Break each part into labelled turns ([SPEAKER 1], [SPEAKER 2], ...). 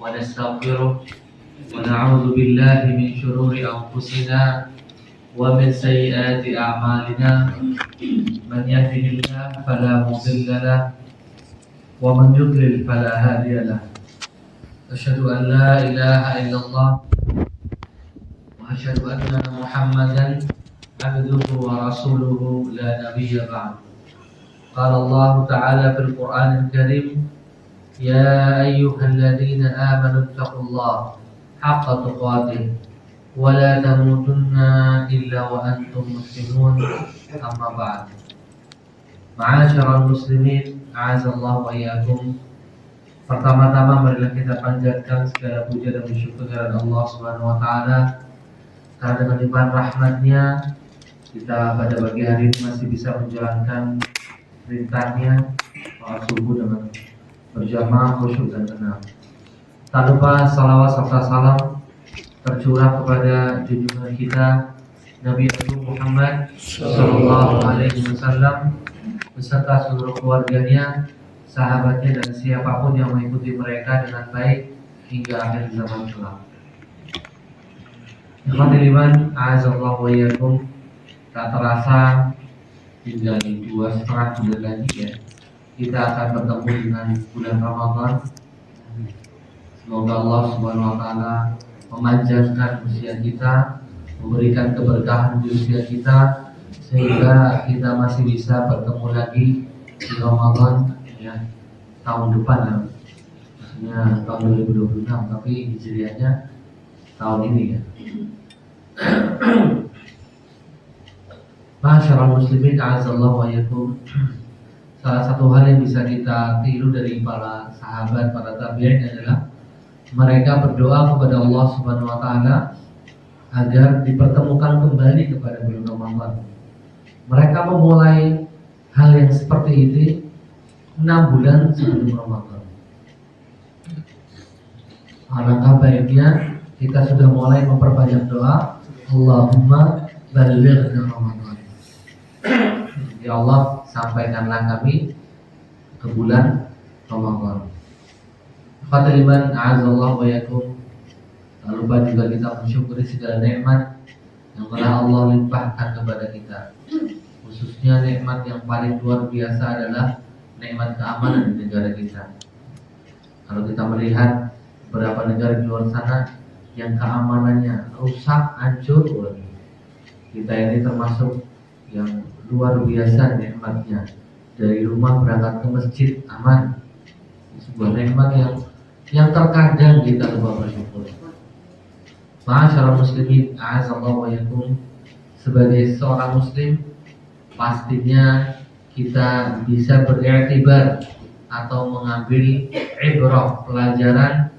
[SPEAKER 1] ونستغفره ونعوذ بالله من شرور أنفسنا ومن سيئات أعمالنا من يهده الله فلا مضل له ومن يضلل فلا هادي له أشهد أن لا إله إلا الله وأشهد أن محمدا عبده ورسوله لا نبي بعد. قال الله تعالى في القرآن الكريم يا أيها الذين آمنوا اتقوا الله حق تقاته ولا تموتن إلا وأنتم مسلمون. أما بعد. Ma'asyiral muslimin, a'azallahu wa iyyakum. Pertama-tama marilah kita panjatkan segala puja dan syukur kepada Allah Subhanahu wa taala karena dengan limpahan rahmat-Nya kita pada pagi hari ini masih bisa menjalankan perintahnya sholat subuh dengan berjamaah khusyuk dan tenang. Tak lupa salawat serta salam tercurah kepada junjungan kita Nabi Muhammad Sallallahu Alaihi Wasallam beserta seluruh keluarganya, sahabatnya dan siapapun yang mengikuti mereka dengan baik hingga akhir zaman kelak. Ikhwatul iman, a'azallahu wa iyyakum. Tak terasa tinggal 2,5 bulan lagi ya, kita akan bertemu dengan bulan Ramadan. Semoga Allah Subhanahu wa taala memanjangkan usia kita, memberikan keberkahan di usia kita sehingga kita masih bisa bertemu lagi di Ramadan ya, tahun depan ya. Maksudnya tahun 2026 tapi hijriahnya tahun ini ya. Ma'asyiral muslimin, a'azallahu wa iyyakum. Salah satu hal yang bisa kita tiru dari para sahabat, para tabi'in adalah mereka berdoa kepada Allah Subhanahu wa taala agar dipertemukan kembali kepada bulan Ramadan. Mereka memulai hal yang seperti ini 6 bulan sebelum Ramadan. Alangkah baiknya kita sudah mulai memperbanyak doa, Allahumma balighna Ramadan. Ya Allah, sampaikanlah kami ke bulan Ramadan. Ikhwatul iman, a'azallahu wa iyyakum. Tak lupa juga kita mensyukuri segala nikmat yang telah Allah limpahkan kepada kita. Khususnya nikmat yang paling luar biasa adalah nikmat keamanan di negara kita. Kalau kita melihat beberapa negara di luar sana yang keamanannya rusak, hancur, kita ini termasuk yang luar biasa nikmatnya. Dari rumah berangkat ke masjid aman. Sebuah nikmat yang terkadang kita lupa bersyukur. Ma'asyiral muslimin, a'azallahu wa iyyakum. Sebagai seorang muslim pastinya kita bisa beriktibar atau mengambil ibrah, pelajaran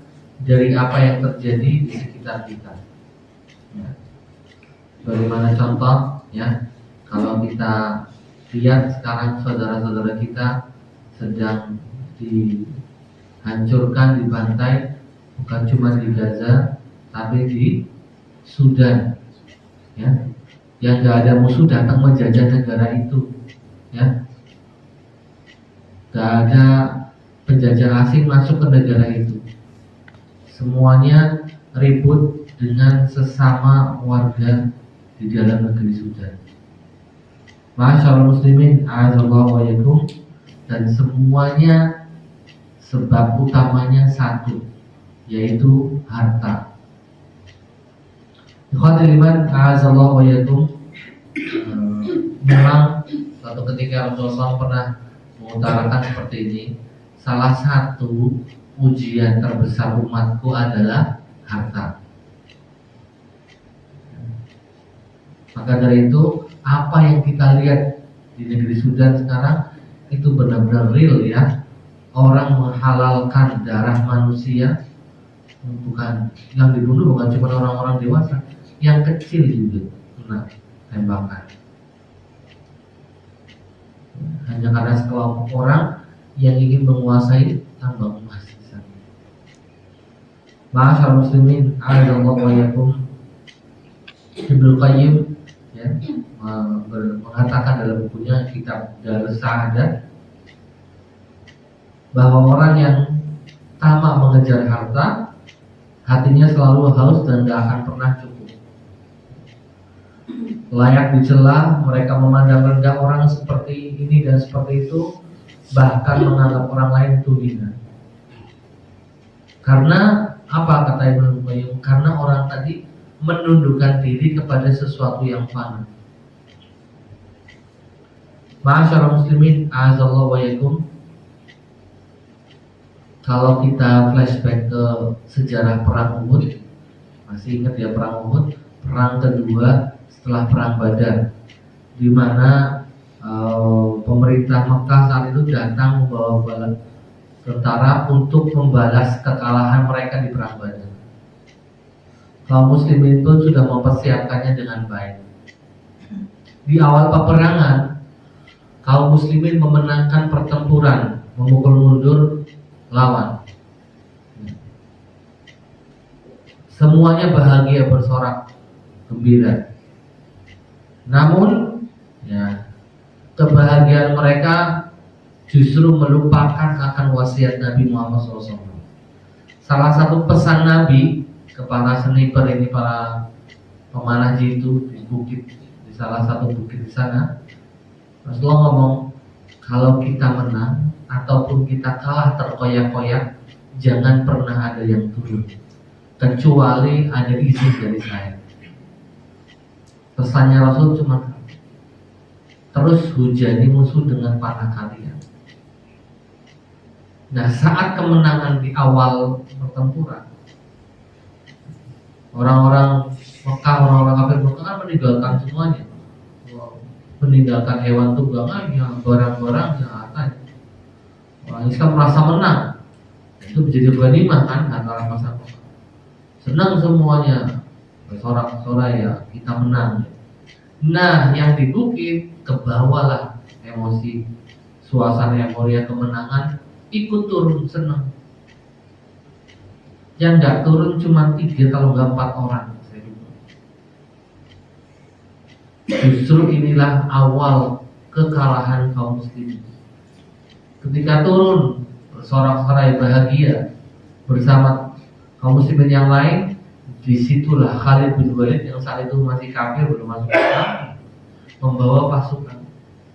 [SPEAKER 1] dari apa yang terjadi di sekitar kita ya. Bagaimana contoh ya, kalau kita lihat sekarang saudara-saudara kita sedang dihancurkan, dibantai, bukan cuma di Gaza tapi di Sudan ya, yang gak ada musuh datang menjajah negara itu ya, gak ada penjajah asing masuk ke negara itu, semuanya ribut dengan sesama warga di dalam negeri Sudan. Ma'asyiral muslimin, a'azallahu wa iyyakum. Dan semuanya sebab utamanya satu, yaitu harta. Ikhwatul iman, a'azallahu wa iyyakum. Memang suatu ketika Rasulullah pernah mengutarakan seperti ini, salah satu ujian terbesar umatku adalah harta. Maka dari itu, apa yang kita lihat di negeri Sudan sekarang itu benar-benar real ya. Orang menghalalkan darah manusia, bukan yang dibunuh bukan cuma orang-orang dewasa, yang kecil juga kena tembakan. Hanya karena sekelompok orang yang ingin menguasai tambang emas. Ma'asyiral muslimin, a'azallahu wa iyyakum. Ibnu Qayyim ya, mengatakan dalam bukunya kitab Darus Sa'adah bahwa orang yang tamak mengejar harta, hatinya selalu haus dan gak akan pernah cukup. Layak dicela, mereka memandang rendah orang seperti ini dan seperti itu, bahkan menganggap orang lain itu hina. Karena apa kata Ibnu Qayyim? Karena orang tadi menundukkan diri kepada sesuatu yang fana. Ma'asyarul muslimin, a'azallahu wa yakum. Kalau kita flashback ke sejarah perang Uhud, masih ingat ya perang Uhud, perang kedua setelah perang Badar, di mana pemerintah Mekah saat itu datang membawa bala tentara untuk membalas kekalahan mereka di perang Badar. Kaum muslimin pun sudah mempersiapkannya dengan baik. Di awal peperangan, kaum muslimin memenangkan pertempuran, memukul mundur lawan. Semuanya bahagia, bersorak gembira. Namun, ya, kebahagiaan mereka justru melupakan akan wasiat Nabi Muhammad SAW. Salah satu pesan Nabi ke para sniper ini, para pemanah jitu di bukit, di salah satu bukit di sana, Rasulullah ngomong, kalau kita menang ataupun kita kalah terkoyak-koyak, jangan pernah ada yang turun kecuali ada izin dari saya. Pesannya Rasul cuma terus hujani musuh dengan panah kalian. Nah, saat kemenangan di awal pertempuran, orang-orang Mekah, orang-orang kafir Mekah kan meninggalkan semuanya, meninggalkan hewan tunggangannya, barang-barangnya, hartanya. Orang Islam merasa menang, itu menjadi ghanimah kan antara masyarakat. Senang semuanya, bersorak-sorai ya, kita menang. Nah, yang di bukit kebawalah emosi, suasana euforia kemenangan, ikut turun senang. Yang nggak turun cuma 3 kalau nggak 4 orang. Justru inilah awal kekalahan kaum muslimin. Ketika turun bersorak-sorai bahagia bersama kaum muslimin yang lain, disitulah Khalid bin Walid yang saat itu masih kafir, belum masuk Islam, membawa pasukan.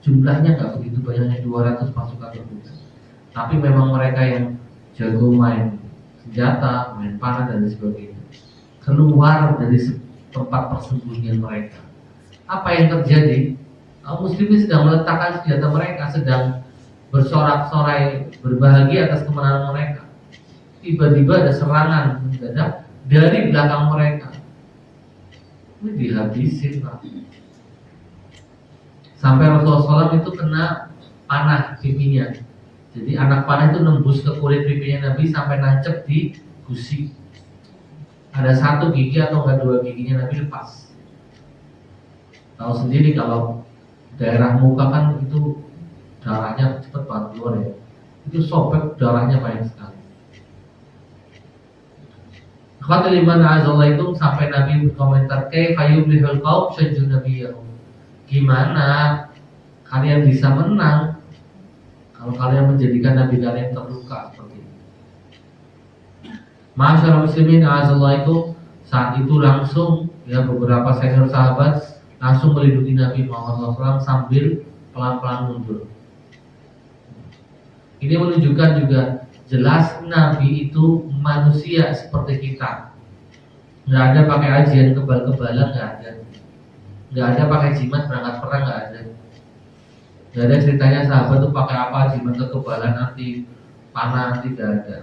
[SPEAKER 1] Jumlahnya nggak begitu banyaknya, 200 pasukan berbeda. Tapi memang mereka yang jago main senjata, main panah dan sebagainya, keluar dari tempat persembunyian mereka. Apa yang terjadi? Kaum muslimin sedang meletakkan senjata mereka, sedang bersorak-sorai berbahagia atas kemenangan mereka. Tiba-tiba ada serangan mendadak dari belakang mereka. Ini dihabisin, Pak. Sampai Rasulullah SAW itu kena panah pipinya. Jadi anak panah itu nembus ke kulit pipinya Nabi sampai nancep di gusi. Ada 1 gigi atau enggak 2 giginya Nabi lepas. Tahu sendiri kalau daerah muka kan itu darahnya cepat banget keluar ya. Itu sobek, darahnya banyak sekali. Khatul iman azallaikum, sampai Nabi berkomentar, kaifa yublihul qaum syajju nabiyahum. Gimana kalian bisa menang kalau kalian menjadikan Nabi kalian terluka seperti ini? Ma'asyarul muslimin azallaikum, saat itu langsung ya beberapa senior sahabat langsung melindungi Nabi Muhammad SAW sambil pelan-pelan mundur. Ini menunjukkan juga jelas Nabi itu manusia seperti kita. Nggak ada pakai ajian kebal-kebalan, nggak ada. Nggak ada pakai jimat berangkat perang, nggak ada. Nggak ada ceritanya sahabat tuh pakai apa, jimat kekebalan nanti panah, tidak ada.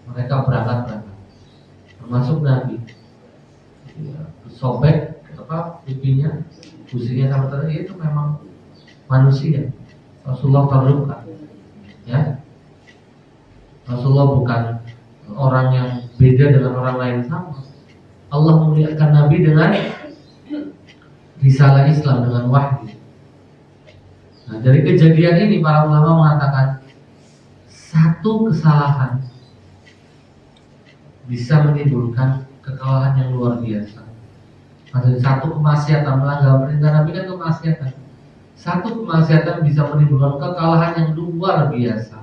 [SPEAKER 1] Mereka berangkat. Termasuk Nabi. Sobek apa pipinya, gusinya sama tadi, itu memang manusia. Rasulullah terluka. Ya. Rasulullah bukan orang yang beda dengan orang lain, sama. Allah memuliakan Nabi dengan risalah Islam, dengan wahyu. Nah, dari kejadian ini para ulama mengatakan satu kesalahan bisa menimbulkan kekalahan yang luar biasa. Maksudnya satu kemaksiatan, melanggar perintah Nabi kan kemaksiatan. Satu kemaksiatan bisa menimbulkan kekalahan yang luar biasa.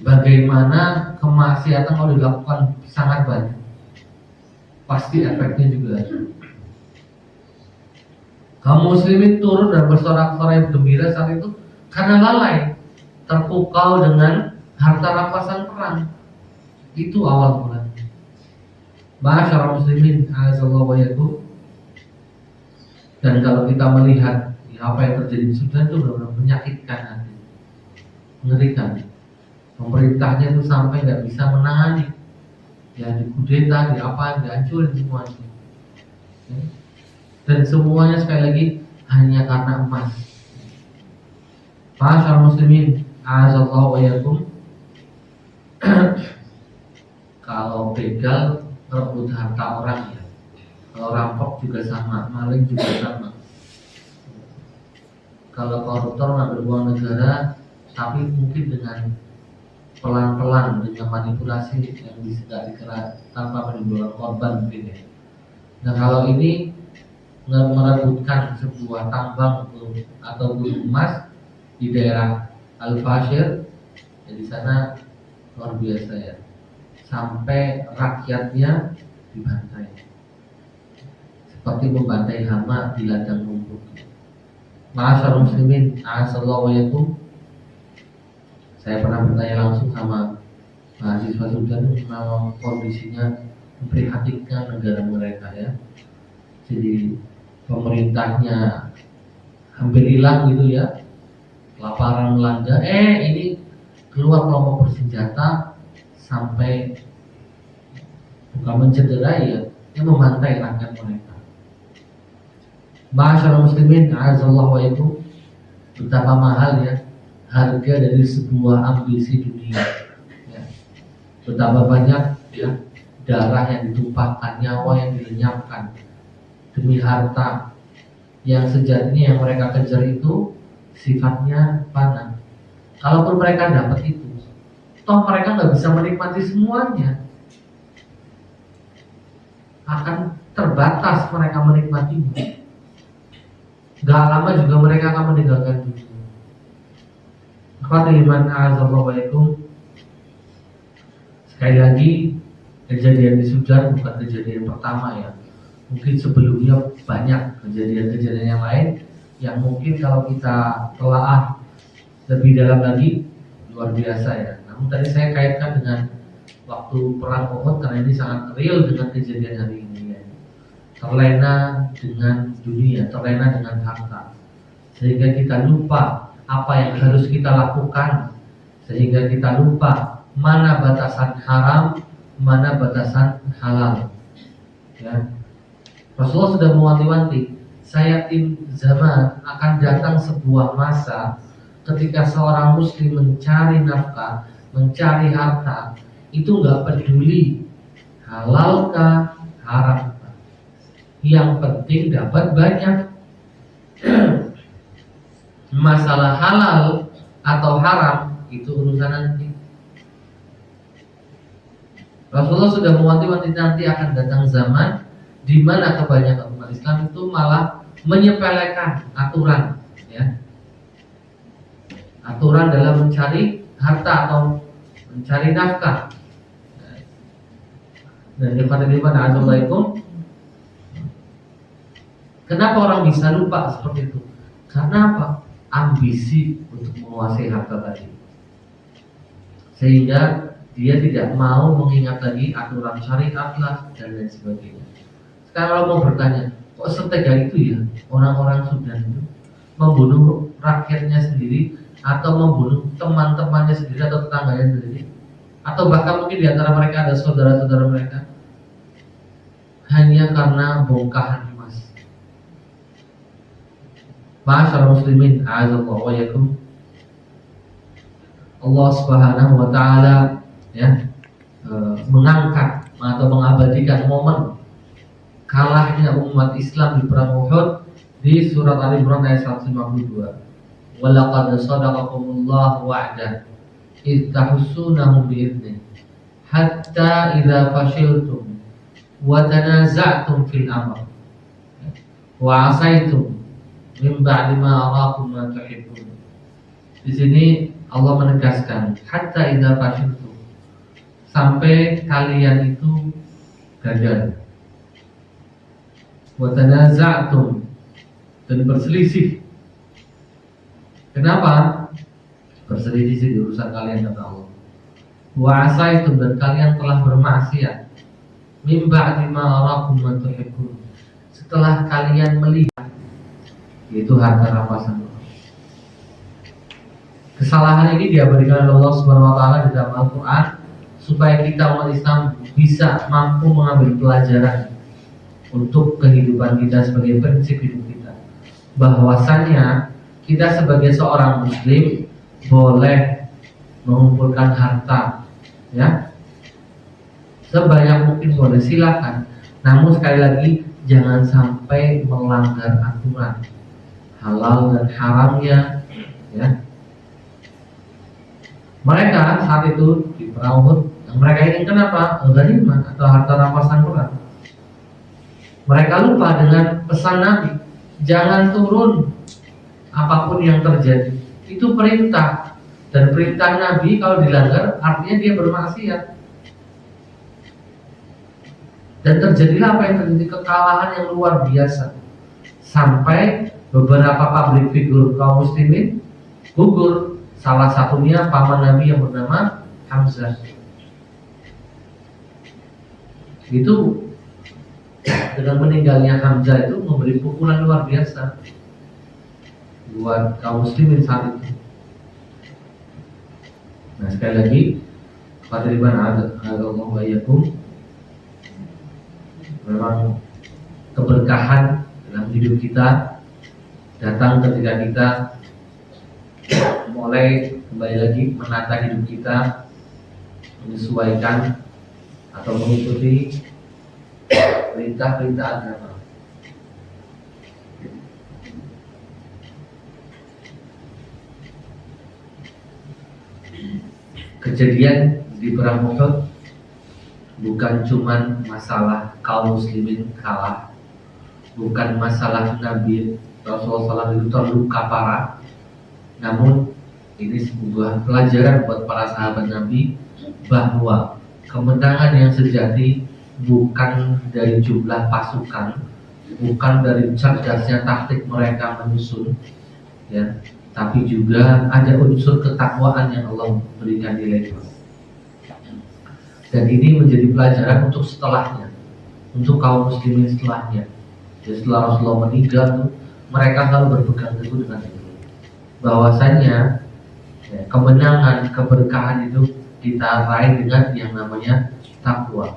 [SPEAKER 1] Bagaimana kemaksiatan kalau dilakukan sangat banyak, pasti efeknya juga ada. Kaum muslimin turun dan bersorak-sorai gembira saat itu karena lalai, terpukau dengan harta rampasan perang. Itu awal mulanya. Ma'asyiral muslimin, azallahu wa yakum. Dan kalau kita melihat apa yang terjadi di Sudan itu benar-benar menyakitkan hati, mengerikan. Pemerintahnya itu sampai nggak bisa menangani, ya dikudeta, dihancurin semuanya. Dan semuanya sekali lagi hanya karena emas. Ma'asyiral muslimin, azallahu wa yakum. Kalau begal merebut harta orang, ya. Kalau rampok juga sama, maling juga sama. Kalau koruptor ngambil uang negara, tapi mungkin dengan pelan-pelan, dengan manipulasi yang bisa dikira tanpa menimbulkan korban mungkin, ya. Nah kalau ini merebutkan sebuah tambang atau gunung emas di daerah Al-Fashir, ya di sana luar biasa, ya. Sampai rakyatnya dibantai seperti membantai hama di ladang rumput. Ma'asyiral muslimin, assalamualaikum. Saya pernah bertanya langsung sama mahasiswa Sudan, memang kondisinya memprihatinkan negara mereka, ya. Jadi pemerintahnya hampir hilang gitu, ya, kelaparan melanda. Ini keluar kelompok bersenjata sampai bukan mencederai, ya, yang membantai rakyat mereka. Ma'asyiral muslimin, azallahu wa yakum. Betapa mahal, ya, harga dari sebuah ambisi dunia, ya. Betapa banyak, ya, darah yang ditumpahkan, nyawa yang dilenyapkan demi harta yang sejatinya yang mereka kejar itu sifatnya fana. Kalaupun mereka dapat itu, toh mereka nggak bisa menikmati semuanya. Akan terbatas mereka menikmatinya. Gak lama juga mereka akan meninggalkan dunia. Khadiman azallahu. Sekali lagi, kejadian di Sudan bukan kejadian pertama, ya. Mungkin sebelumnya banyak kejadian-kejadian yang lain yang mungkin kalau kita telaah lebih dalam lagi luar biasa, ya. Namun tadi saya kaitkan dengan waktu perang Uhud karena ini sangat real dengan kejadian hari ini, ya. Terlena dengan dunia, terlena dengan harta, sehingga kita lupa apa yang harus kita lakukan, sehingga kita lupa mana batasan haram, mana batasan halal, ya. Rasulullah sudah mewanti-wanti, saya yakin zaman akan datang sebuah masa ketika seorang muslim mencari nafkah, mencari harta, itu nggak peduli halalkah, haramkah. Yang penting dapat banyak. Masalah halal atau haram itu urusan nanti. Rasulullah sudah mewanti-wanti nanti akan datang zaman di mana kebanyakan umat Islam itu malah menyepelekan aturan, ya. Aturan dalam mencari harta atau mencari nafkah. Dan assalamualaikum. Kenapa orang bisa lupa seperti itu? Karena apa? Ambisi untuk menguasai harta tadi, sehingga dia tidak mau mengingat lagi aturan syariat lah dan lain sebagainya. Sekarang kalau mau bertanya, kok setega itu, ya, orang-orang Sudan itu membunuh rakyatnya sendiri, atau membunuh teman-temannya sendiri atau tetangganya sendiri, atau bahkan mungkin di antara mereka ada saudara-saudara mereka, hanya karena bongkahan emas. Ma'asyiral muslimin, a'azallahu wa yakum. Allah Subhanahu wa taala, ya, mengangkat atau mengabadikan momen kalahnya umat Islam di perang Uhud di surat Ali Imran ayat 152. Walaqad sadaqakumullahu wa'dah idh tahussunahum bi'idnih hatta idza fashiltum wa tanaza'tum fil amr wa 'asaitum min ba'di ma araakum ma tuhibbun. Di sini Allah menegaskan hatta idza fashiltum, sampai kalian itu gagal, wa tanaza'tum, dan berselisih. Kenapa? Berselisih di urusan kalian kata Allah. Wa asaitum, dan kalian telah bermaksiat. Min ba'di ma arakum ma tuhibbun, setelah kalian melihat, yaitu harta rampasan. Kesalahan ini diabadikan oleh Allah Subhanahu wa taala di dalam Al-Qur'an supaya kita umat Islam bisa mampu mengambil pelajaran untuk kehidupan kita sebagai prinsip hidup kita. Bahwasannya kita sebagai seorang muslim boleh mengumpulkan harta, ya, sebanyak mungkin boleh, silakan. Namun sekali lagi jangan sampai melanggar aturan halal dan haramnya, ya. Mereka saat itu di perang Uhud, yang mereka inginkan apa? Ghanimah atau harta rampasan perang. Mereka lupa dengan pesan Nabi, jangan turun apapun yang terjadi. Itu perintah, dan perintah Nabi kalau dilanggar artinya dia bermaksiat. Dan terjadilah apa yang terjadi, kekalahan yang luar biasa, sampai beberapa public figure kaum muslimin gugur. Salah satunya paman Nabi yang bernama Hamzah. Itu dengan meninggalnya Hamzah itu memberi pukulan luar biasa buat kaum muslimin saat itu. Nah, sekali lagi, Fadriban Allahu ayyakum, memang keberkahan dalam hidup kita datang ketika kita mulai kembali lagi menata hidup kita, menyesuaikan atau mengikuti perintah-perintah agama. Kejadian di perang Uhud bukan cuma masalah kaum muslimin kalah, bukan masalah Nabi Rasulullah SAW itu terluka parah, namun ini sebuah pelajaran buat para sahabat Nabi bahwa kemenangan yang sejati bukan dari jumlah pasukan, bukan dari cerdasnya taktik mereka menyusun, ya, tapi juga ada unsur ketakwaan yang Allah berikan nilai plus. Dan ini menjadi pelajaran untuk setelahnya, untuk kaum muslimin setelahnya. Jadi setelah Rasulullah meninggal, mereka selalu berpegang teguh dengan itu, bahwasanya ya, kemenangan, keberkahan itu kita raih dengan yang namanya takwa,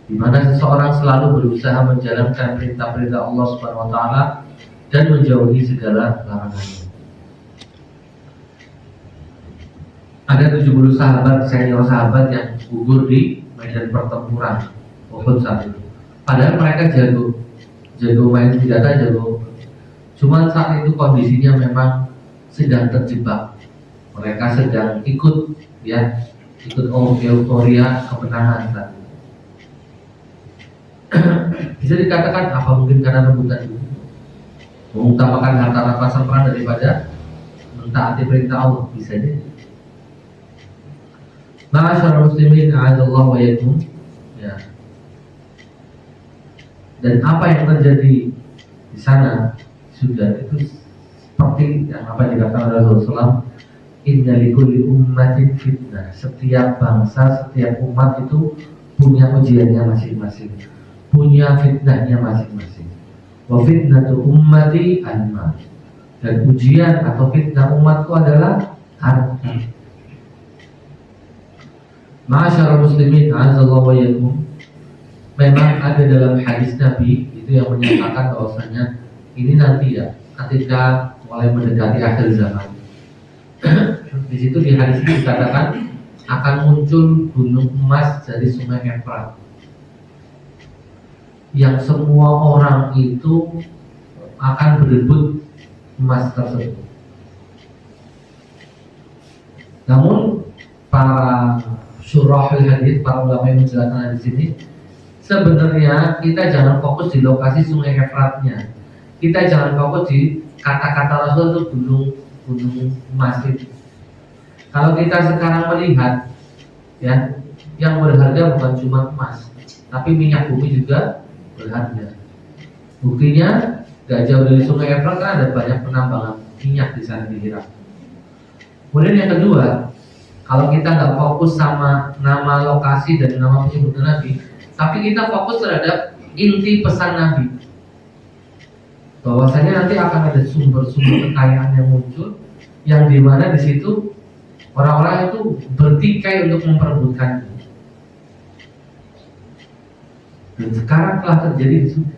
[SPEAKER 1] di mana seseorang selalu berusaha menjalankan perintah-perintah Allah Subhanahu wa taala dan menjauhi segala larangannya. Ada 70 sahabat, senior sahabat yang gugur di medan pertempuran Uhud saat itu. Padahal mereka jago main senjata, jago. Cuman saat itu kondisinya memang sedang terjebak. Mereka sedang ikut euforia kemenangan saat itu. Bisa dikatakan apa mungkin karena rebutan itu, mengutamakan harta rampasan perang daripada mentaati perintah Allah, bisa jadi. Ma'asyarul muslimin a'adzallahu wa iyyakum, ya. Dan apa yang terjadi di sana sudah itu seperti yang apa dikatakan oleh Rasulullah, inna likulli ummatin fitnah. Setiap bangsa, setiap umat itu punya ujiannya masing-masing, punya fitnahnya masing-masing. Wa fitnatu ummati al-mal. Dan ujian atau fitnah umatku adalah harta. Ma'asyarul muslimin a'adzallahu wa iyyakum, memang ada dalam hadis Nabi itu yang menyatakan bahwasanya ini nanti ya, ketika mulai mendekati akhir zaman. Di situ di hadis ini dikatakan akan muncul gunung emas dari sungai Efrat, yang semua orang itu akan berebut emas tersebut. Namun para syurahul hadis, para ulama yang menjelaskan di sini, sebenarnya kita jangan fokus di lokasi sungai Efratnya. Kita jangan fokus di kata-kata Rasul itu gunung emas itu. Kalau kita sekarang melihat, ya, yang berharga bukan cuma emas, tapi minyak bumi juga berharga. Buktinya, gak jauh dari Sungai Efrat kan ada banyak penambangan minyak di sana di Irak. Kemudian yang kedua, kalau kita nggak fokus sama nama lokasi dan nama penyebutan Nabi, tapi kita fokus terhadap inti pesan Nabi, bahwasanya nanti akan ada sumber-sumber kekayaan yang muncul, yang dimana di situ orang-orang itu bertikai untuk memperebutkannya. Dan sekarang telah terjadi di situ.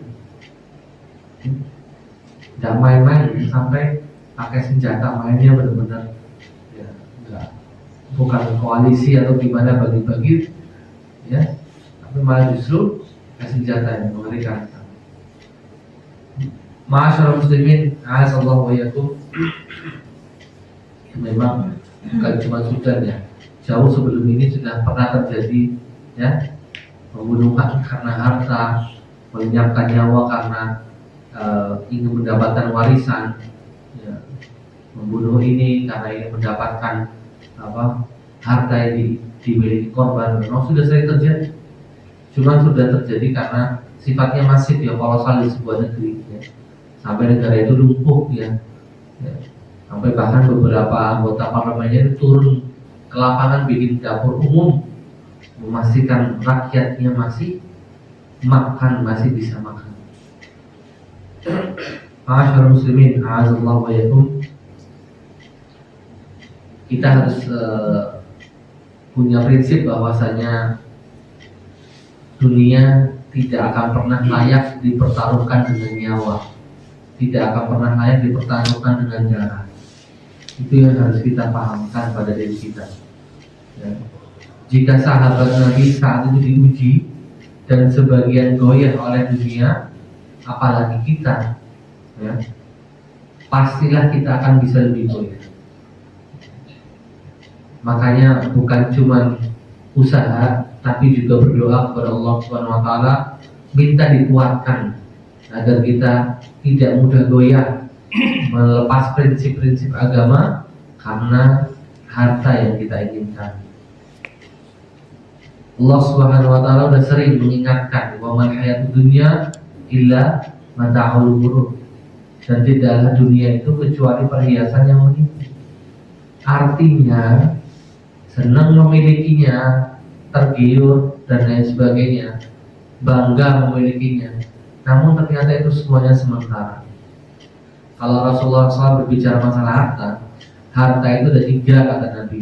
[SPEAKER 1] Tidak main-main sampai pakai senjata, mainnya benar-benar ya, enggak, bukan koalisi atau gimana bagi-bagi, ya, tapi malah justru senjata yang mengerikan. Ma'asyiral muslimin, a'azzallahu wa iyyakum. Memang bukan cuma sudah ya, jauh sebelum ini sudah pernah terjadi, ya, pembunuhan karena harta, melenyapkan nyawa karena ingin mendapatkan warisan, ya, membunuh ini karena ingin mendapatkan harta yang dimiliki korban. Memang sudah sering terjadi, cuma sudah terjadi karena sifatnya masif, ya, kolosal di sebuah negeri, ya. Sampai negara itu lumpuh, ya, sampai bahkan beberapa anggota parlemennya itu turun ke lapangan bikin dapur umum, memastikan rakyatnya masih makan, masih bisa makan. Ma'asyiral muslimin, a'azzallahu wa iyyakum. Kita harus punya prinsip bahwasanya dunia tidak akan pernah layak dipertaruhkan dengan nyawa, tidak akan pernah layak dipertaruhkan dengan darah. Itu yang harus kita pahamkan pada diri kita, ya. Jika sahabat Nabi saat itu diuji dan sebagian goyah oleh dunia, apalagi kita, ya, pastilah kita akan bisa lebih goyah. Makanya bukan cuma usaha, tapi juga berdoa kepada Allah Subhanahu wa taala, minta dikuatkan agar kita tidak mudah goyah melepas prinsip-prinsip agama karena harta yang kita inginkan. Allah Subhanahu wa taala sudah sering mengingatkan, wa mal hayatud dunya illa mata'ul ghurur, dan tidaklah dunia itu kecuali perhiasan yang menipu. Artinya senang memilikinya, tergiur dan lain sebagainya, bangga memilikinya, namun ternyata itu semuanya sementara. Kalau Rasulullah SAW berbicara masalah harta, harta itu ada 3 kata Nabi.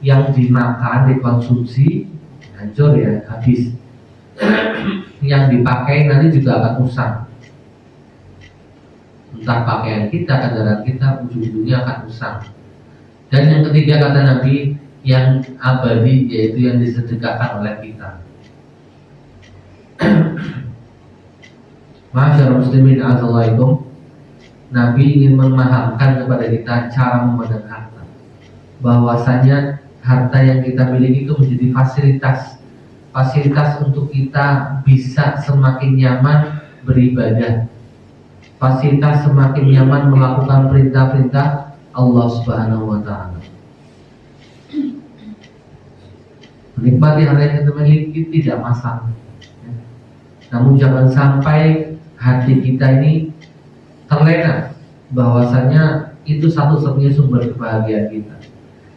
[SPEAKER 1] Yang dimakan, dikonsumsi, hancur, ya, habis. Yang dipakai nanti juga akan usang. Entah pakaian kita, kendaraan kita, ujung-ujungnya akan usang. Dan yang ketiga kata Nabi, yang abadi, yaitu yang disedekahkan oleh kita. Ma'asyiral muslimin, a'azzallahu. Nabi ingin memahamkan kepada kita cara memandang harta, bahwasanya harta yang kita miliki itu menjadi fasilitas untuk kita bisa semakin nyaman beribadah, fasilitas semakin nyaman melakukan perintah-perintah Allah Subhanahu wa taala. Menikmati harta yang kita miliki tidak masalah, namun jangan sampai hati kita ini terlena bahwasanya itu satu-satunya sumber kebahagiaan kita.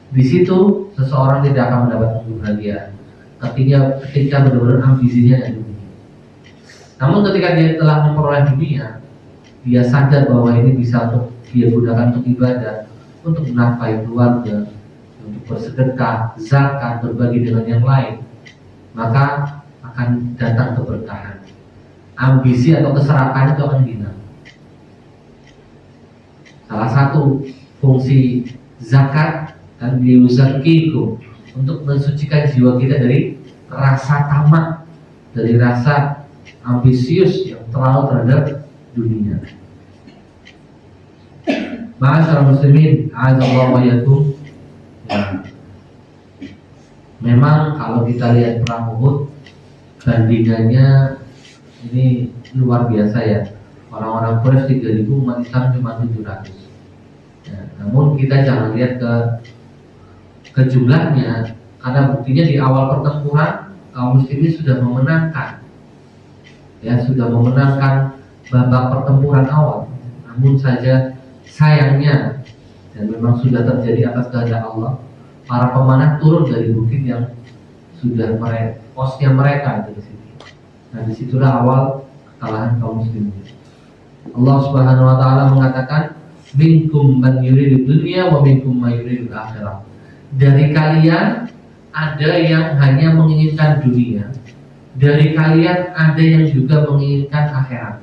[SPEAKER 1] Di situ seseorang tidak akan mendapatkan kebahagiaan ketika benar-benar ambisinya yang dunia. Namun ketika dia telah memperoleh dunia, dia sadar bahwa ini bisa untuk dia gunakan untuk ibadah, untuk menafkahi keluarga, untuk bersedekah, zakat, berbagi dengan yang lain, maka akan datang keberkahan. Ambisi atau keserakahan itu akan hilang. Salah satu fungsi zakat dan liyuzakkikum, untuk mensucikan jiwa kita dari rasa tamak, dari rasa ambisius yang terlalu terhadap dunia. Ma'asyiral muslimin, a'azzallahu wa iyyakum. Memang kalau kita lihat perang Uhud, bandingannya ini luar biasa, ya. Orang-orang Quraisy 3.000, umat Islam cuma 700. Ya, namun kita jangan lihat ke ke jumlahnya, karena buktinya di awal pertempuran kaum muslimin sudah memenangkan, ya sudah memenangkan babak pertempuran awal. Namun saja sayangnya, dan memang sudah terjadi atas kehendak Allah, para pemanah turun dari bukit yang sudah posnya mereka di situ. Nah, disitulah awal kekalahan kaum muslimin. Allah Subhanahu wa taala mengatakan, minkum man yuridud dunya wa minkum man yuridul akhirah. Dari kalian ada yang hanya menginginkan dunia, dari kalian ada yang juga menginginkan akhirat.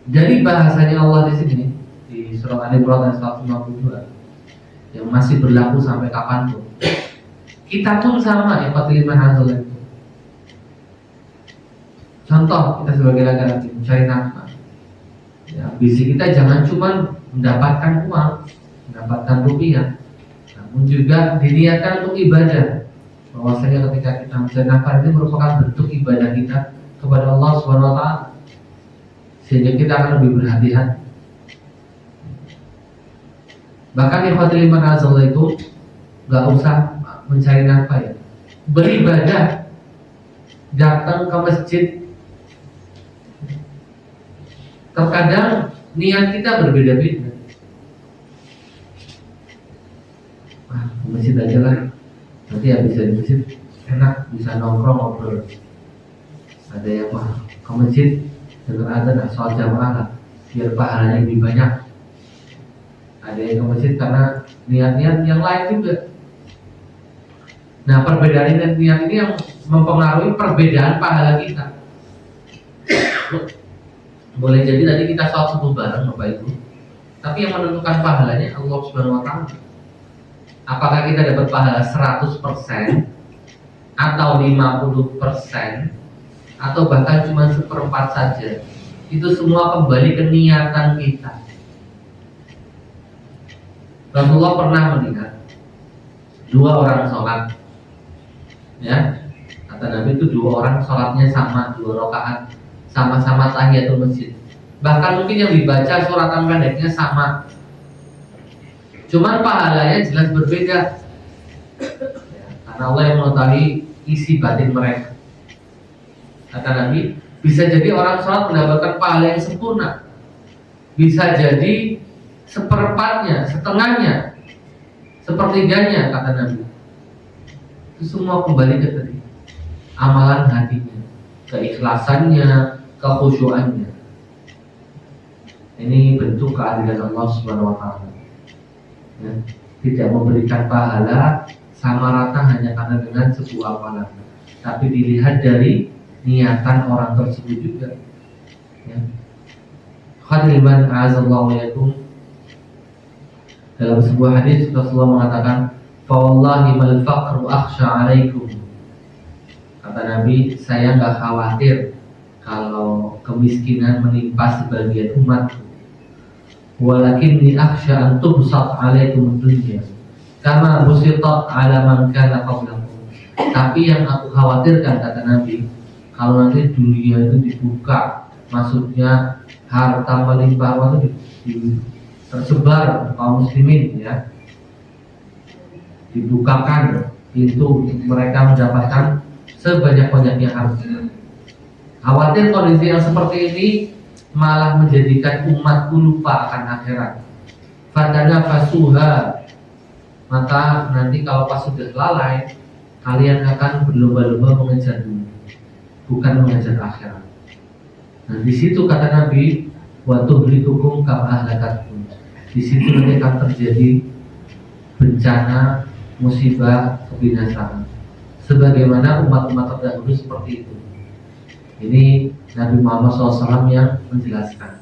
[SPEAKER 1] Dari bahasanya Allah di sini di surat Al-Imran ayat 152 yang masih berlaku sampai kapanpun. Kita pun sama ya, Fatimah Hazal. Contoh, kita sebagai laki-laki mencari nafkah, ya, visi kita jangan cuma mendapatkan uang, mendapatkan rupiah, namun juga diniatkan untuk ibadah. Bahwasanya ketika kita mencari nafkah itu merupakan bentuk ibadah kita kepada Allah Subhanahu wa taala, sehingga kita akan lebih berhati-hati. Bahkan ikhwatul iman azza itu nggak usah mencari nafkah ya, beribadah, datang ke masjid. Terkadang niat kita berbeda-beda. Wah, ke masjid aja lah, nanti habis dari masjid enak, bisa nongkrong ngobrol. Ada yang wah ke masjid dengar azan, sholat jamaah lah, biar pahalanya lebih banyak. Ada yang ke masjid karena niat-niat yang lain juga. Nah, perbedaan niat ini yang mempengaruhi perbedaan pahala kita. Boleh jadi tadi kita sholat subuh bareng Bapak Ibu, tapi yang menentukan pahalanya Allah Subhanahu wa taala. Apakah kita dapat pahala 100% atau 50% atau bahkan cuma 1/4 saja, itu semua kembali ke niatan kita. Rasulullah pernah melihat 2 orang sholat, ya, kata Nabi itu 2 orang sholatnya sama, 2 rakaat, sama-sama tahiyatul masjid. Bahkan mungkin yang dibaca suratan pendeknya sama, cuman pahalanya jelas berbeda, ya, karena Allah yang mengetahui isi batin mereka. Kata Nabi, bisa jadi orang sholat mendapatkan pahala yang sempurna, bisa jadi 1/4-nya, setengahnya, 1/3-nya, kata Nabi. Itu semua kembali ke tadi, amalan hatinya, keikhlasannya, kekhusyuannya. Ini bentuk keadilan Allah Subhanahu wa taala. Ya, tidak memberikan pahala sama rata hanya karena dengan sebuah amalan, tapi dilihat dari niatan orang tersebut juga. Ya. Khadiman azallahu yakum. Dalam sebuah hadis Rasulullah mengatakan, "Fa wallahi mal faqru akhsha 'alaikum." Kata Nabi, saya enggak khawatir kalau kemiskinan menimpa sebagian umatku. Walakinni akhsha an tubsat 'alaikum dunya kama busitat 'ala man kana qablakum. Tapi yang aku khawatirkan, kata Nabi, kalau nanti dunia itu dibuka, maksudnya harta melimpah itu tersebar kaum muslimin, ya, dibukakan pintu untuk mereka mendapatkan sebanyak-banyaknya harta. Khawatir kondisi yang seperti ini malah menjadikan umatku lupa akan akhirat. Fadana fasuha, maka nanti kalau pas sudah lalai, kalian akan berlomba-lomba mengejar dunia, bukan mengejar akhirat. Nah, di situ kata Nabi, wa tuhlikukum kama ahlakatkum. Di situ nanti akan terjadi bencana, musibah, kebinasaan, sebagaimana umat-umat terdahulu seperti itu. Ini Nabi Muhammad SAW yang menjelaskan.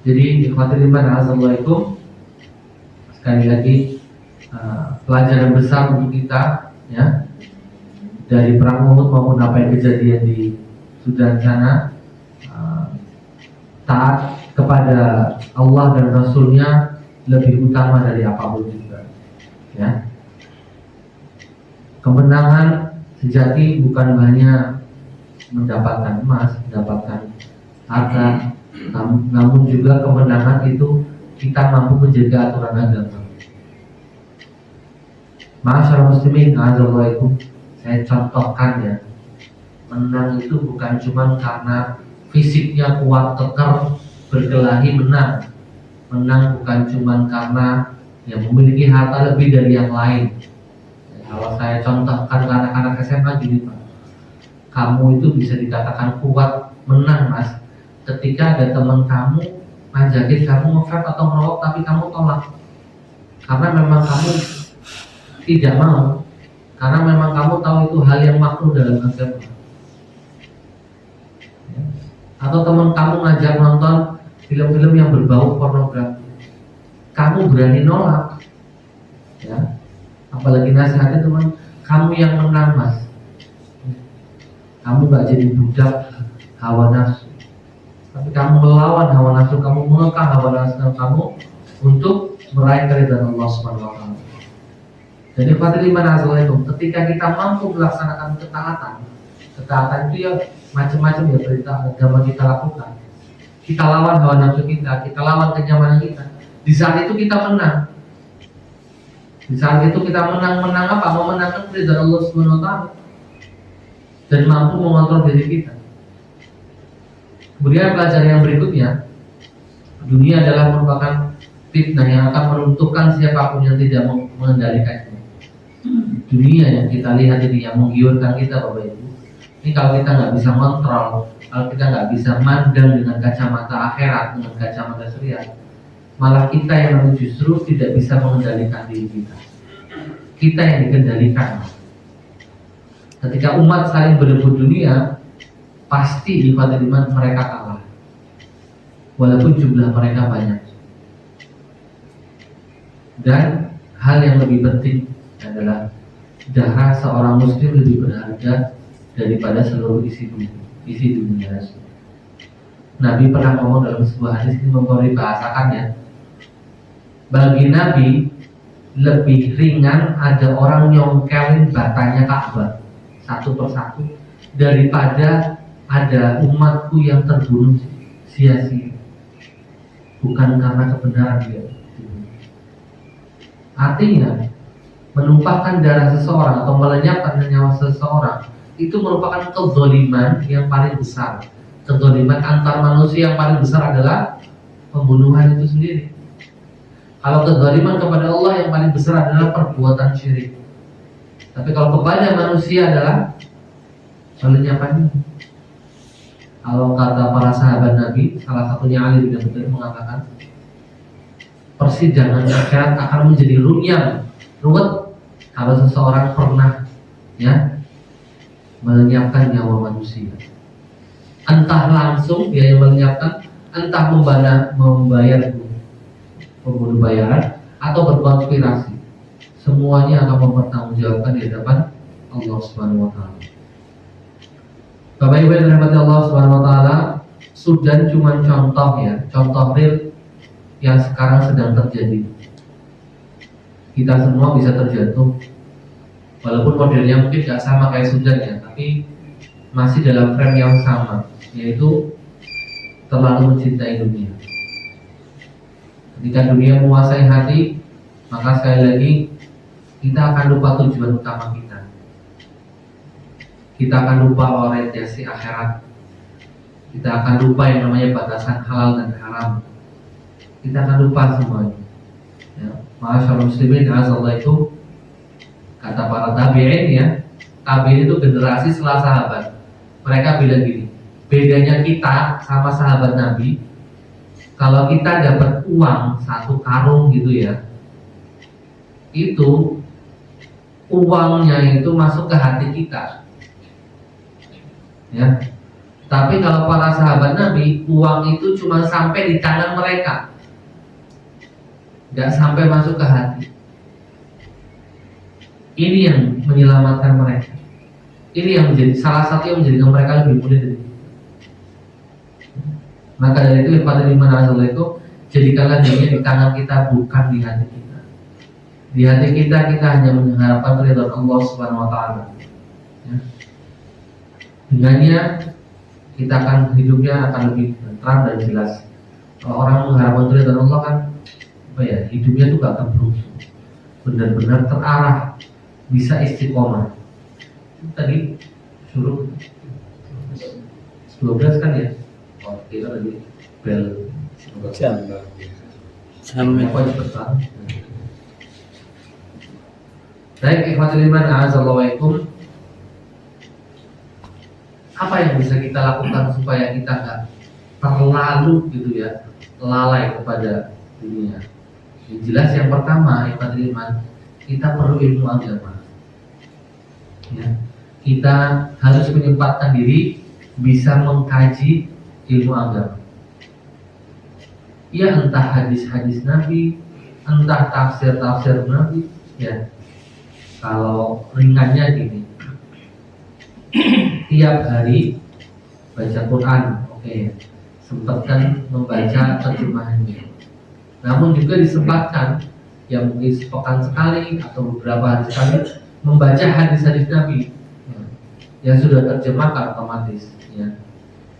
[SPEAKER 1] Jadi ikhwatul iman assalamualaikum, sekali lagi pelajaran besar untuk kita, ya, dari perang Uhud maupun apa yang kejadian di Sudan sana. Taat kepada Allah dan Rasulnya lebih utama dari apapun juga, ya. Kemenangan sejati bukan hanya mendapatkan emas, mendapatkan harta, namun juga kemenangan itu kita mampu menjaga aturan agama. Masyaallah muslimin, azallahu, saya contohkan ya, menang itu bukan cuma karena fisiknya kuat, kekar, berkelahi menang. Menang bukan cuma karena ya memiliki harta lebih dari yang lain. Ya, kalau saya contohkan ke anak-anak SMA gini Pak, kamu itu bisa dikatakan kuat menang Mas, ketika ada teman kamu ngajakin kamu nge-vape atau merokok tapi kamu tolak, karena memang kamu tidak mau, karena memang kamu tahu itu hal yang makruh dalam agama. Ya. Atau teman kamu ngajak nonton film-film yang berbau pornografi, kamu berani nolak, ya. Apalagi nasihatnya teman, kamu yang menang Mas, kamu gak jadi budak hawa nafsu, tapi kamu melawan hawa nafsu, kamu mengekang hawa nafsu kamu untuk meraih keridhaan Allah Subhanahu wa taala. Jadi Fatimah Nazaraitum, ketika kita mampu melaksanakan ketaatan itu ya macam-macam ya perintah agama kita lakukan. Kita lawan hawa nafsu kita lawan kenyamanan kita. Di saat itu kita menang. Di saat itu kita menang apa? Memenangkan keridhaan Allah Subhanahu wa taala dan mampu mengontrol diri kita. Kemudian pelajaran yang berikutnya, dunia adalah merupakan fitnah yang akan menentukan siapapun yang tidak mengendalikannya. Dunia yang kita lihat ini yang menggiurkan kita Bapak Ibu. Ini kalau kita nggak bisa kontrol, kalau kita nggak bisa mandang dengan kacamata akhirat, dengan kacamata syariat, malah kita yang justru tidak bisa mengendalikan diri kita. Kita yang dikendalikan. Ketika umat saling berebut dunia, pasti di Fatimah mereka kalah, walaupun jumlah mereka banyak. Dan hal yang lebih penting adalah darah seorang muslim lebih berharga daripada seluruh isi dunia. Nabi pernah ngomong dalam sebuah hadis ini, membahasakannya, bagi Nabi lebih ringan ada orang nyongkelin batanya Ka'bah satu persatu daripada ada umatku yang terbunuh sia-sia bukan karena kebenaran dia. Artinya menumpahkan darah seseorang atau melenyapkan nyawa seseorang itu merupakan kezaliman yang paling besar. Kezaliman antar manusia yang paling besar adalah pembunuhan itu sendiri. Kalau kezaliman kepada Allah yang paling besar adalah perbuatan syirik. Tapi kalau kepada manusia adalah pelenyapan. Kalau kata para sahabat Nabi, salah satunya Ali bin Abi Thalib mengatakan, persidangan akhirat akan menjadi ruwet kalau seseorang pernah melenyapkan nyawa manusia. Entah langsung dia yang melenyapkan, entah membayar pembunuh bayaran atau berkonspirasi. Semuanya akan mempertanggungjawabkan di hadapan Allah Subhanahu wa taala. Bapak Ibu yang dirahmati Allah Subhanahu wa taala, Sudan cuma contoh ya, contoh real yang sekarang sedang terjadi. Kita semua bisa terjatuh, walaupun modelnya mungkin tidak sama kayak Sudan ya, tapi masih dalam frame yang sama, yaitu terlalu mencintai dunia. Ketika dunia menguasai hati, maka sekali lagi kita akan lupa tujuan utama kita. Kita akan lupa orientasi akhirat. Kita akan lupa yang namanya batasan halal dan haram. Kita akan lupa semuanya. Ya, Masyaallah muslimin azallahu itu, kata para tabi'in ya, tabi'in itu generasi setelah sahabat. Mereka bilang gini, bedanya kita sama sahabat Nabi, kalau kita dapat uang satu karung gitu ya, itu uangnya itu masuk ke hati kita, ya. Tapi kalau para sahabat Nabi, uang itu cuma sampai di tangan mereka, nggak sampai masuk ke hati. Ini yang menyelamatkan mereka. Ini yang menjadi salah satu yang menjadikan mereka lebih mulia dari kita. Maka dari itu Fatimah Nazarullah itu, jadikanlah dunia di tangan kita, bukan di hati kita. Di hati kita hanya mengharapkan ridha Allah Subhanahu wa taala. Ya. Dengannya kita akan hidupnya akan lebih terang dan jelas. Kalau orang mengharapkan ridha Allah kan hidupnya tuh gak terberusung. benar-benar terarah, bisa istiqomah. Tadi suruh 12 kan ya? Oh, kita tadi bel
[SPEAKER 2] jam
[SPEAKER 1] apa cepetan. Baik, ikhwatul iman, a'azzallahu. Apa yang bisa kita lakukan supaya kita nggak terlalu gitu ya, lalai kepada dunia? Yang jelas yang pertama, ikhwatul iman, kita perlu ilmu agama. Ya, kita harus menyempatkan diri bisa mengkaji ilmu agama. Ya, entah hadis-hadis Nabi, entah tafsir-tafsir Nabi. Ya, kalau ringannya gini, tiap hari baca Quran, oke, sempatkan membaca terjemahannya. Namun juga disempatkan, ya mungkin sepekan sekali atau beberapa hari sekali, membaca hadis-hadis Nabi yang sudah terjemahkan otomatis. Ya.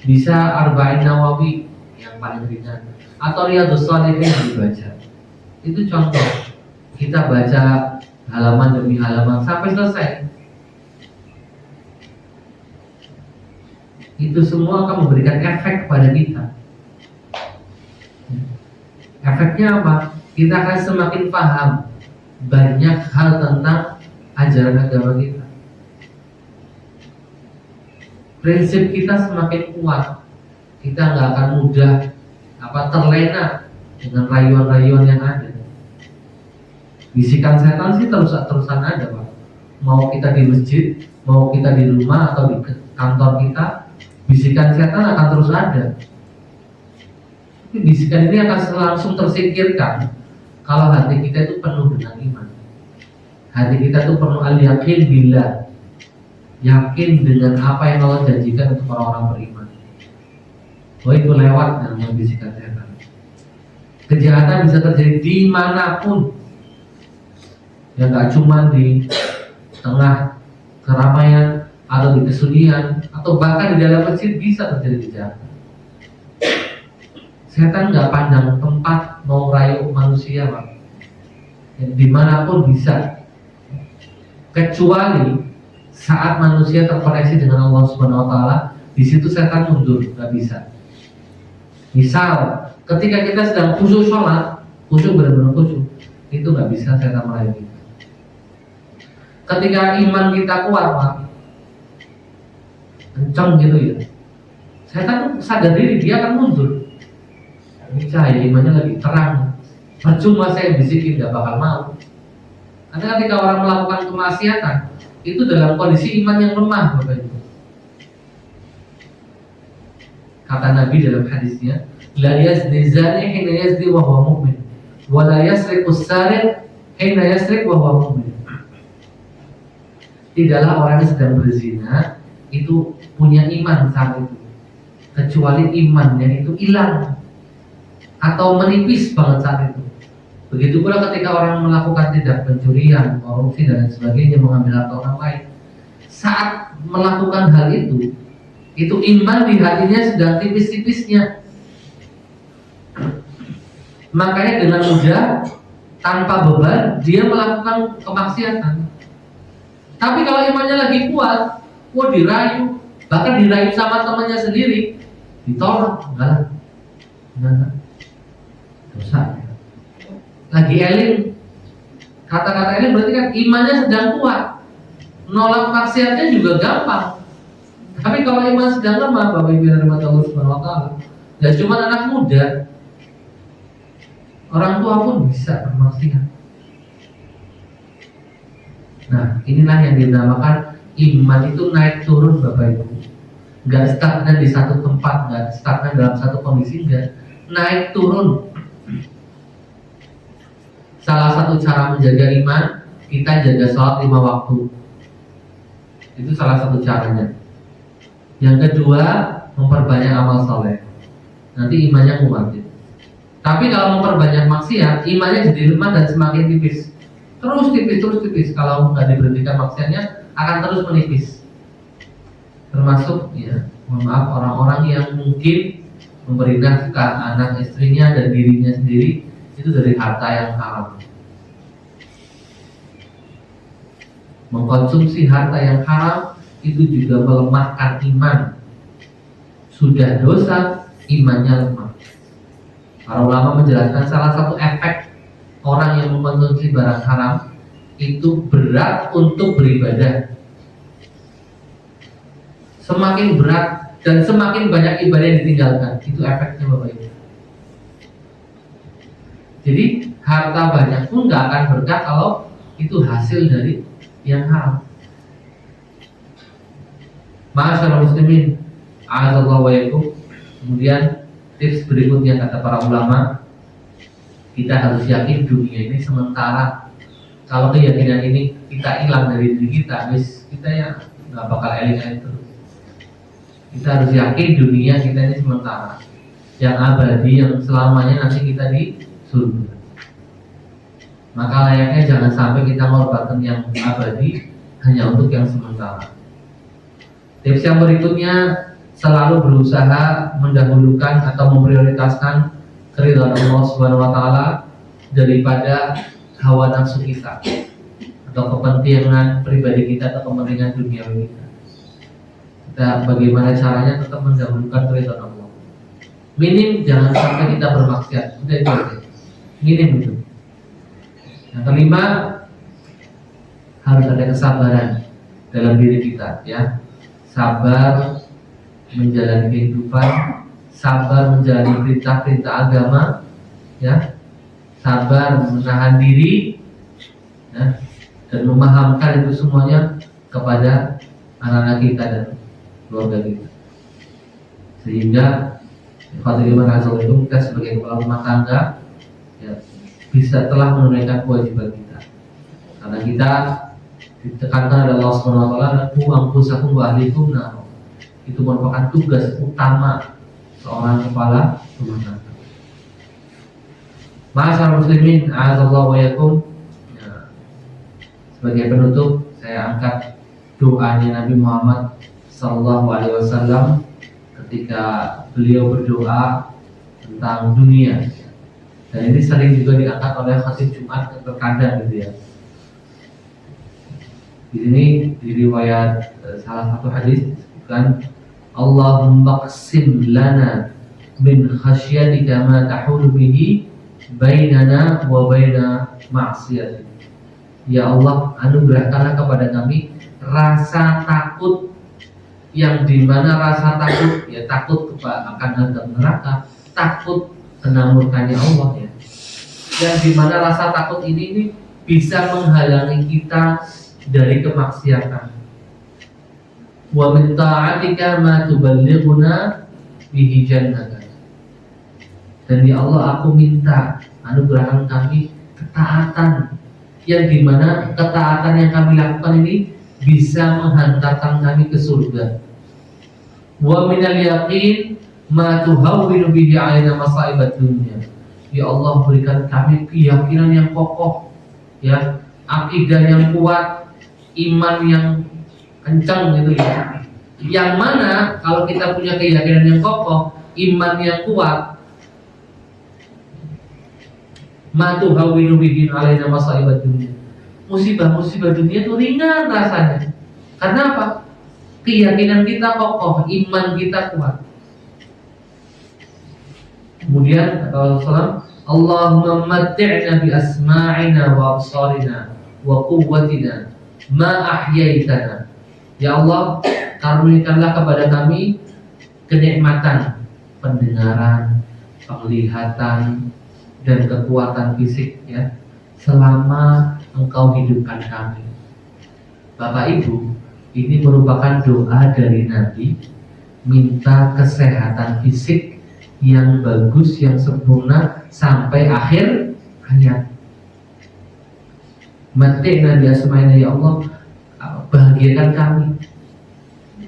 [SPEAKER 1] Bisa Arba'in Nawawi yang paling ringan, atau Riyadhus Shalihin yang dibaca. Itu contoh. Kita baca halaman demi halaman sampai selesai. Itu semua akan memberikan efek pada kita. Efeknya apa? Kita akan semakin paham banyak hal tentang ajaran agama kita. Prinsip kita semakin kuat. Kita nggak akan mudah terlena dengan rayuan-rayuan yang ada. Bisikan setan sih terus-terusan ada, Pak. Mau kita di masjid, mau kita di rumah atau di kantor kita, bisikan setan akan terus ada. Tapi bisikan ini akan langsung tersingkirkan kalau hati kita itu penuh dengan iman. Hati kita itu penuh al-yakin billah, yakin dengan apa yang Allah janjikan untuk orang-orang beriman. Oh, itu lewat dengan bisikan setan. Kejahatan bisa terjadi dimanapun, ya nggak cuma di tengah keramaian atau di kesunyian, atau bahkan di dalam masjid bisa terjadi kejahatan. Setan nggak pandang tempat mau rayu manusia, Pak. Ya, dimanapun bisa, kecuali saat manusia terkoneksi dengan Allah Subhanahu Wa Taala, di situ setan mundur, nggak bisa. Misal, ketika kita sedang khusyuk sholat, khusyuk benar-benar khusyuk, itu nggak bisa setan merayu kita. Ketika iman kita kuat, Pak, kencang gitu ya, setan sadar diri, dia akan mundur. Ini cahaya imannya lebih terang, percuma saya bisikin, gak bakal mau. Karena ketika orang melakukan kemaksiatan, itu dalam kondisi iman yang lemah, Bapak Ibu. Kata Nabi dalam hadisnya, la yazni zani hina yazni wa huwa mu'min, wa la yasriqu sariq hina yasriq wa huwa mu'min. Tidaklah orang yang sedang berzina itu punya iman saat itu, kecuali imannya itu hilang atau menipis banget saat itu. Begitu pula ketika orang melakukan tindak pencurian, korupsi dan sebagainya, mengambil harta orang lain. Saat melakukan hal itu iman di hatinya sedang tipis-tipisnya. Makanya dengan mudah, tanpa beban, dia melakukan kemaksiatan. Tapi kalau imannya lagi kuat, dirayu, bahkan dirayu sama temannya sendiri, ditolak, enggak, dosa. Lagi eling, kata-kata eling berarti kan imannya sedang kuat, nolak maksiatnya juga gampang. Tapi kalau iman sedang lemah, Bapak Ibu yang dirahmati Allah Subhanahu Wa Taala, ya cuma anak muda, orang tua pun bisa bermaksiat. Nah, inilah yang dinamakan iman itu naik turun, Bapak Ibu. Gak stagnan di satu tempat, gak stagnan dalam satu kondisi, gak naik turun. Salah satu cara menjaga iman, kita jaga sholat 5 waktu. Itu salah satu caranya. Yang kedua, memperbanyak amal soleh. Nanti imannya kuat. Tapi kalau memperbanyak maksiat, imannya jadi lemah dan semakin tipis. Terus tipis. Kalau nggak diberhentikan maksiatnya, akan terus menipis. Termasuk, ya, mohon maaf, orang-orang yang mungkin memberi nafkah anak istrinya dan dirinya sendiri itu dari harta yang haram. Mengkonsumsi harta yang haram itu juga melemahkan iman. Sudah dosa, imannya lemah. Para ulama menjelaskan salah satu efek orang yang mengkonsumsi barang haram itu berat untuk beribadah. Semakin berat dan semakin banyak ibadah yang ditinggalkan, itu efeknya Bapak Ibu. Jadi harta banyak pun nggak akan berkah kalau itu hasil dari yang haram. Ma'asyiral muslimin, a'adzallahu wa iyyakum. Kemudian tips berikutnya kata para ulama, kita harus yakin dunia ini sementara. Kalau keyakinan ini kita hilang dari diri kita, kita ya nggak bakal eling terus. Kita harus yakin dunia kita ini sementara, yang abadi, yang selamanya nanti kita di surga. Maka layaknya jangan sampai kita mengorbankan yang abadi hanya untuk yang sementara. Tips yang berikutnya, selalu berusaha mendahulukan atau memprioritaskan keridhaan Allah Subhanahu wa taala daripada hawa nafsu kita atau kepentingan pribadi kita atau kepentingan dunia kita. Kita bagaimana caranya tetap mendahulukan keridhaan Allah. Minim jangan sampai kita bermaksiat. Sudah itu aja. Minim itu. Yang kelima, harus ada kesabaran dalam diri kita, ya. Sabar menjalani kehidupan, sabar menjalani perintah-perintah agama, ya. Sabar menahan diri, ya, dan memahamkan itu semuanya kepada anak-anak kita dan keluarga kita. Sehingga kita sebagai kepala rumah tangga, ya, bisa telah menunaikan kewajiban kita. Karena kita ditekankan oleh Allah Subhanahu wa taala, "Qu anfusakum wa ahlikum nar." Itu merupakan tugas utama seorang kepala rumah tangga. Ma'asyiral muslimin, a'adzallahu wa iyyakum. Ya, sebagai penutup, saya angkat doanya Nabi Muhammad sallallahu alaihi wasallam ketika beliau berdoa tentang dunia. Dan ini sering juga diangkat oleh khatib Jumat terkadang gitu ya. Di sini di riwayat salah satu hadis disebutkan, Allahumma qsim lana min khasyatika ma tahulu bihi bainana wa baina ma'siyatik. Ya Allah, anugerahkanlah kepada kami rasa takut, yang dimana rasa takut, ya takut akan azab neraka, takut kena murkanya Allah, ya. Yang dimana rasa takut ini bisa menghalangi kita dari kemaksiatan. Wa min ta'atika ma tuballighuna bihi jannata. Dan ya Allah, aku minta anugerahkan kami ketaatan, yang dimana ketaatan yang kami lakukan ini bisa menghantarkan kami ke surga. Wa minal yaqin ma tuhawwinu bihi 'alaina masaibat dunya. Ya Allah, berikan kami keyakinan yang kokoh, ya, akidah yang kuat, iman yang kencang gitu ya. Yang mana kalau kita punya keyakinan yang kokoh, iman yang kuat, ma tuhawwinu bihi 'alaina masaibat dunya. Musibah-musibah dunia itu ringan rasanya. Karena apa? Keyakinan kita kokoh, iman kita kuat. Kemudian kata Rasulullah, Allahumma matti'na bi asma'ina wa absarina wa quwwatina ma ahyaitana. Ya Allah, karuniakanlah kepada kami kenikmatan pendengaran, penglihatan, dan kekuatan fisik, ya, selama Engkau hidupkan kami. Bapak Ibu, ini merupakan doa dari Nabi, minta kesehatan fisik yang bagus, yang sempurna sampai akhir hayat. Mati'na bi asma'ina, ya Allah, bahagiakan kami,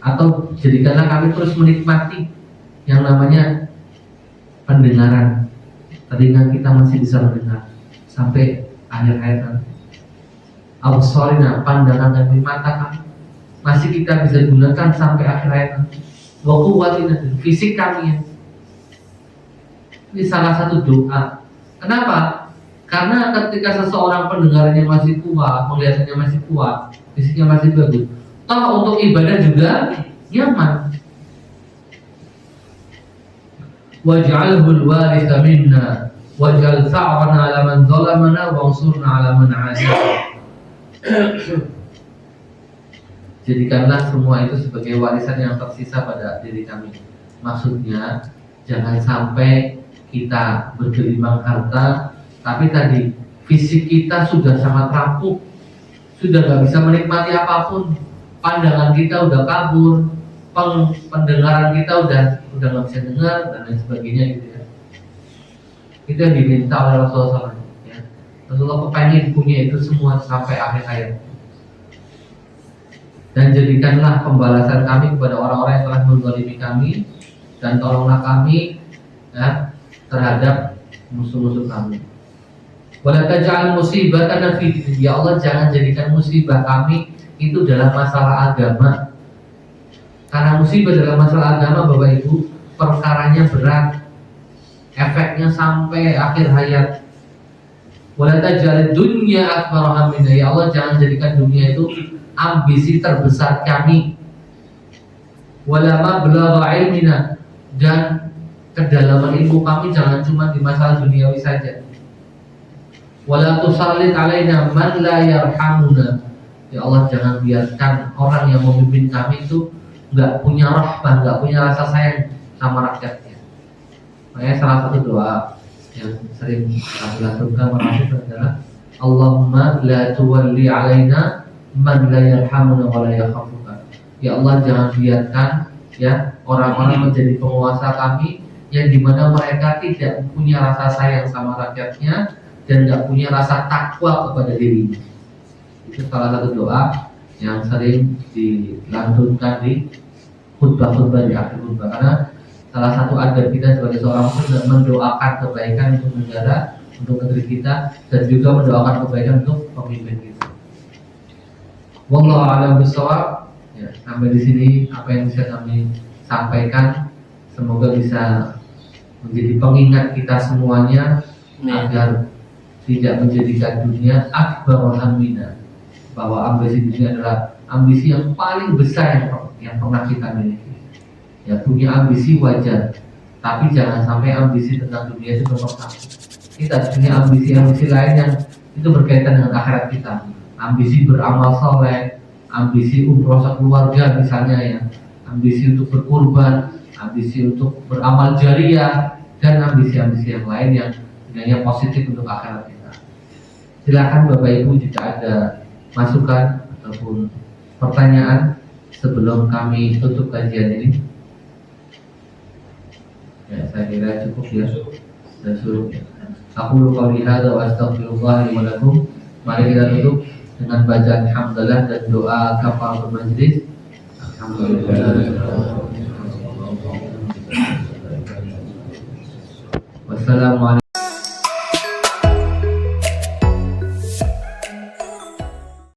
[SPEAKER 1] atau jadikanlah kami terus menikmati yang namanya pendengaran. Telinga kita masih bisa mendengar sampai akhir hayat nanti. Absarina, pandangan kami, mata kami masih kita bisa gunakan sampai akhir hayat nanti. Wa quwwatina, fisik kami, ya. Ini salah satu doa. Kenapa? Karena ketika seseorang pendengarannya masih kuat, penglihatannya masih kuat, fisiknya masih bagus, toh untuk ibadah juga nyaman. Waj'alhu al-waritha minna waj'al sa'rana 'ala man zalamana wansurna 'ala man 'adana. Jadikanlah semua itu sebagai warisan yang tersisa pada diri kami. Maksudnya jangan sampai kita bergelimang harta, tapi tadi fisik kita sudah sangat rapuh, sudah gak bisa menikmati apapun, pandangan kita udah kabur, pendengaran kita udah gak bisa dengar dan lain sebagainya gitu ya. Itu yang diminta oleh Rasulullah SAW ya. Rasulullah kepengen punya itu semua sampai akhir hayat. Dan jadikanlah pembalasan kami kepada orang-orang yang telah menzalimi kami, dan tolonglah kami ya, terhadap musuh-musuh kami. Wala taj'al musibatana fi din. Ya Allah, jangan jadikan musibah kami itu dalam masalah agama. Karena musibah dalam masalah agama Bapak Ibu, perkaranya berat, efeknya sampai akhir hayat. Wala taj'al dunya akbar hammina. Ya Allah, jangan jadikan dunia itu ambisi terbesar kami. Wala mablagha ilmina, dan kedalaman ilmu kami jangan cuma di masalah duniawi saja. Wala tusallit alaina man la yarhamuna. Ya Allah, jangan biarkan orang yang memimpin kami itu enggak punya rahmah, enggak punya rasa sayang sama rakyatnya. Makanya salah satu doa yang sering kami lakukan adalah Allahumma la tuwalli alaina man la yarhamuna wa la yakhafuka. Ya Allah, jangan biarkan ya orang-orang menjadi penguasa kami yang dimana mereka tidak punya rasa sayang sama rakyatnya dan tidak punya rasa takwa kepada dirinya. Itu salah satu doa yang sering dilantunkan di khutbah-khutbah di akhir khutbah. Karena salah satu adab kita sebagai seorang muslim mendoakan kebaikan untuk negara, untuk negeri kita, dan juga mendoakan kebaikan untuk pemimpin kita. Wallahu a'lam bishawab. Ya, sampai di sini apa yang bisa kami sampaikan, semoga bisa menjadi pengingat kita semuanya agar tidak menjadikan dunia akbar hammina, bahwa ambisi dunia adalah ambisi yang paling besar yang pernah kita miliki. Ya, punya ambisi wajar, tapi jangan sampai ambisi tentang dunia itu berlebihan. Kita punya ambisi-ambisi lain yang itu berkaitan dengan akhirat kita. Ambisi beramal soleh, ambisi umroh sekeluarga misalnya ya, ambisi untuk berkurban, ambisi untuk beramal jariah, dan ambisi-ambisi yang lain yang sebenarnya positif untuk akhirat kita. Silakan Bapak Ibu jika ada masukan ataupun pertanyaan sebelum kami tutup kajian ini. Ya, saya kira cukup ya. Dan suruh. Aku qouli hadza wa astaghfirullah li wa lakum. Mari kita tutup dengan bacaan hamdalah dan doa kafaratul majlis. Alhamdulillah.